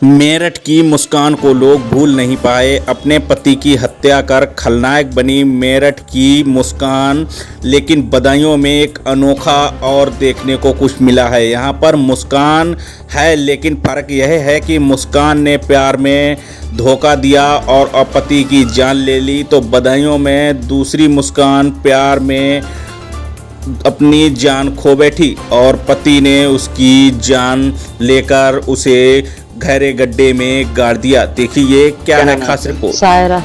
मेरठ की मुस्कान को लोग भूल नहीं पाए। अपने पति की हत्या कर खलनायक बनी मेरठ की मुस्कान, लेकिन बदायूं में एक अनोखा और देखने को कुछ मिला है। यहाँ पर मुस्कान है, लेकिन फ़र्क यह है कि मुस्कान ने प्यार में धोखा दिया और पति की जान ले ली, तो बदायूं में दूसरी मुस्कान प्यार में अपनी जान खो बैठी और पति ने उसकी जान लेकर उसे गहरे गड्ढे में गाड़ दिया। देखिए क्या है खास रिपोर्ट। सायरा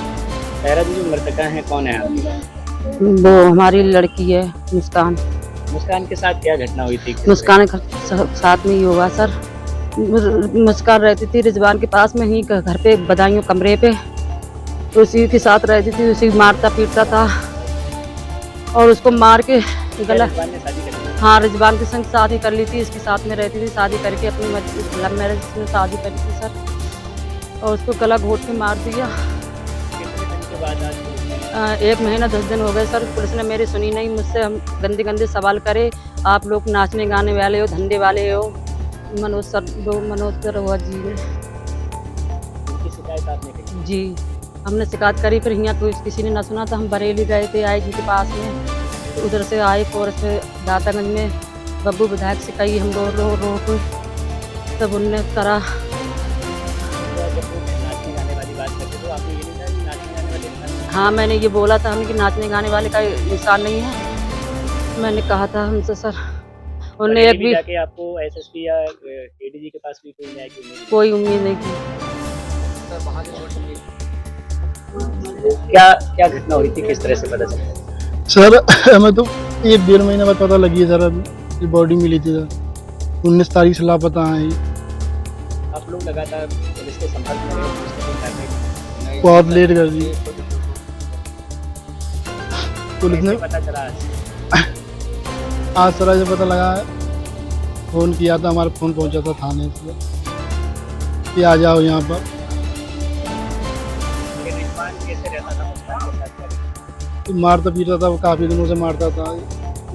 जी जो मृतका है कौन है आपकी? वो हमारी लड़की है मुस्कान। मुस्कान के साथ क्या घटना हुई थी? मुस्कान के साथ में ही होगा सर। मुस्कान रहती थी रिजवान के पास में ही घर पे बदायूं कमरे पे, उसी के साथ रहती थी, उसी मारता पीटता था और उसको मार के गला। रिजवान ने शादी कर ली? हाँ, रिजवान के संग शादी कर ली थी, इसके साथ में रहती थी, शादी करके अपनी लव मैरिज में शादी करी थी सर, और उसको गला घोट के मार दिया। कितने दिन के बाद आज? 1 महीना 10 दिन हो गए सर। पुलिस ने मेरी सुनी नहीं, मुझसे हम गंदे गंदे सवाल करे, आप लोग नाचने गाने वाले हो, धंधे वाले हो। मनोज सर हुआ जी ने उनकी शिकायत आपने की? जी, हमने शिकायत करी, फिर यहाँ तो किसी ने ना सुना था। हम बरेली गए थे आई जी के पास में, तो उधर से आए और से दातागंज में बब्बू विधायक से कही, हम रो के तब उनने करा। तो जब वो नाचने गाने वाली बात करते तो आपने ये नहीं कहा कि नाचने गाने वाले इंसान नहीं? हाँ, मैंने ये बोला था हमें कि नाचने गाने वाले का इंसान नहीं है, मैंने कहा था हमसे सर। उन्होंने एक बरेली भी जाके आपको एसएसपी या एडीजी के पास भी कोई न्याय की उम्मीद नहीं? कोई उम्मीद नहीं थी। क्या क्या घटना हुई थी, किस तरह से पता चला? सर हमें तो 1-1.5 महीने बाद पता लगी है सर। अभी बॉडी मिली थी सर, 19 तारीख से लापता हैं। आप लोग लगातार पुलिस के संपर्क में रहे, पुलिस ने कोई कार्रवाई नहीं? बहुत लेट कर दी पुलिस ने। कैसे पता चला? आज सर से पता लगा है, फ़ोन किया था, हमारा फ़ोन पहुंचा था थाने से कि आ जाओ यहाँ पर। ये रिजवान कैसे रहता था मुस्कान के साथ? क्या तो मारता पीटता था, वो काफ़ी दिनों से मारता था।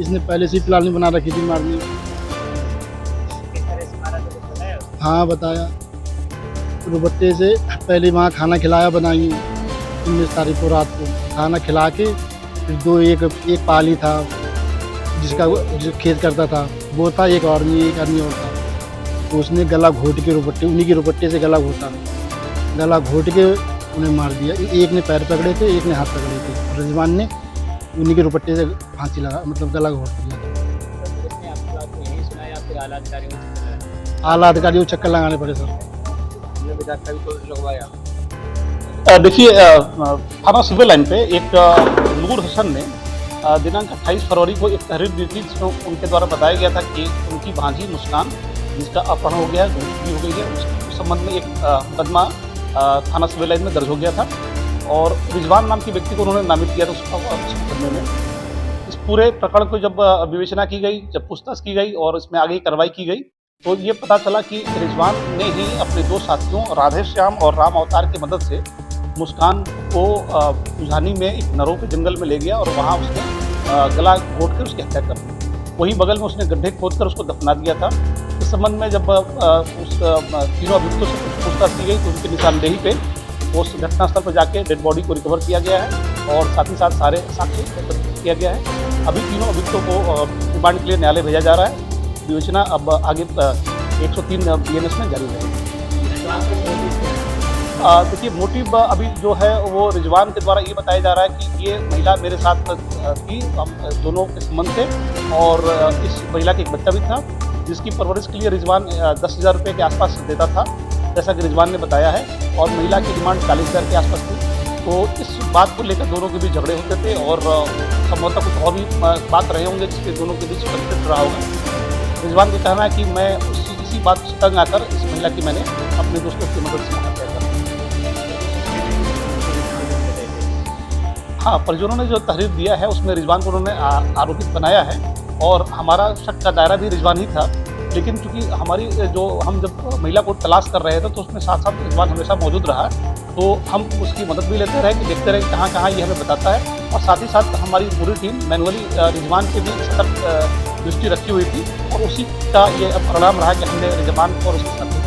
इसने पहले से ही प्लानिंग बना रखी थी मारने की। किस तरह से मारा था कुछ बताया? हाँ बताया, रुपट्टे से पहले वहाँ खाना खिलाया बनाई 19 तारीख को रात को खाना खिला के, फिर एक पाली था जिसका जो खेत करता था वो था, एक आदमी और था, तो उसने गला घोट के उन्हीं के रुपट्टे से गला घोट के उन्हें मार दिया। एक ने पैर पकड़े थे, एक ने हाथ पकड़े थे। रिजवान ने उन्हीं के रुपट्टे से फांसी लगा, मतलब गला घोट दिया। तो पुलिस ने आपकी बात को यही सुनाया, फिर आला अधिकारियों को चक्कर लगाया? आला अधिकारियों को चक्कर लगाने पड़े सर। हमने विधायक का भी तो लगवाया। देखिए, थाना सिविल लाइन पे एक नूर हसन ने दिनांक 28 फरवरी को एक तहरीर दी थी, जिसमें उनके द्वारा बताया गया था कि उनकी भांजी मुस्कान, जिसका अपहरण हो गया है, भी हो गई है, उस संबंध में एक मुकदमा थाना सिविल लाइन में दर्ज हो गया था और रिजवान नाम के व्यक्ति को उन्होंने नामित किया था उस मुकदमे में। इस पूरे प्रकरण को जब विवेचना की गई, जब पूछताछ की गई और इसमें आगे कार्रवाई की गई, तो ये पता चला कि रिजवान ने ही अपने 2 साथियों राधे श्याम और राम अवतार की मदद से मुस्कान को उझानी में एक नरों के जंगल में ले गया और वहाँ उसने गला घोट कर उसकी हत्या कर दी। वहीं बगल में उसने गड्ढे खोदकर उसको दफना दिया था। इस संबंध में जब उस तीनों अभियुक्तों से पूछताछ की गई तो उनकी निशानदेही पे उस घटनास्थल पर जाके डेड बॉडी को रिकवर किया गया है और साथ ही साथ सारे साक्ष्य एकत्रित किया गया है। अभी तीनों अभियुक्तों को रिमांड के लिए न्यायालय भेजा जा रहा है। विवेचना अब आगे 103 BNS में जारी रहेगी। देखिए, मोटिव अभी जो है वो रिजवान के द्वारा ये बताया जा रहा है कि ये महिला मेरे साथ थी, हम दोनों के संबंध थे और इस महिला का एक बच्चा भी था, जिसकी परवरिश के लिए रिजवान 10,000 रुपये के आसपास देता था, जैसा कि रिजवान ने बताया है, और महिला की डिमांड 40,000 के आसपास थी। तो इस बात को लेकर दोनों के बीच झगड़े होते थे और संभवतः कुछ और भी बात रहे होंगे जिसके दोनों के बीच कॉन्फ्लिक्ट रहा होगा। रिजवान का कहना है कि मैं इसी बात से तंग आकर इस महिला की मैंने अपने दोस्तों की मदद से हत्या कर दी। हाँ, परिजनों ने जो तहरीर दिया है उसमें रिजवान को उन्होंने आरोपित बनाया है और हमारा शक का दायरा भी रिजवान ही था, लेकिन चूंकि हम जब महिला को तलाश कर रहे थे तो उसमें साथ साथ रिजवान हमेशा मौजूद रहा, तो हम उसकी मदद भी लेते रहे कि देखते रहे कहाँ कहाँ ये हमें बताता है, और साथ ही साथ हमारी पूरी टीम मैनुअली रिजवान के भी सतर्क दृष्टि रखी हुई थी और उसी का ये परिणाम रहा कि हमने रिजवान और उसके साथ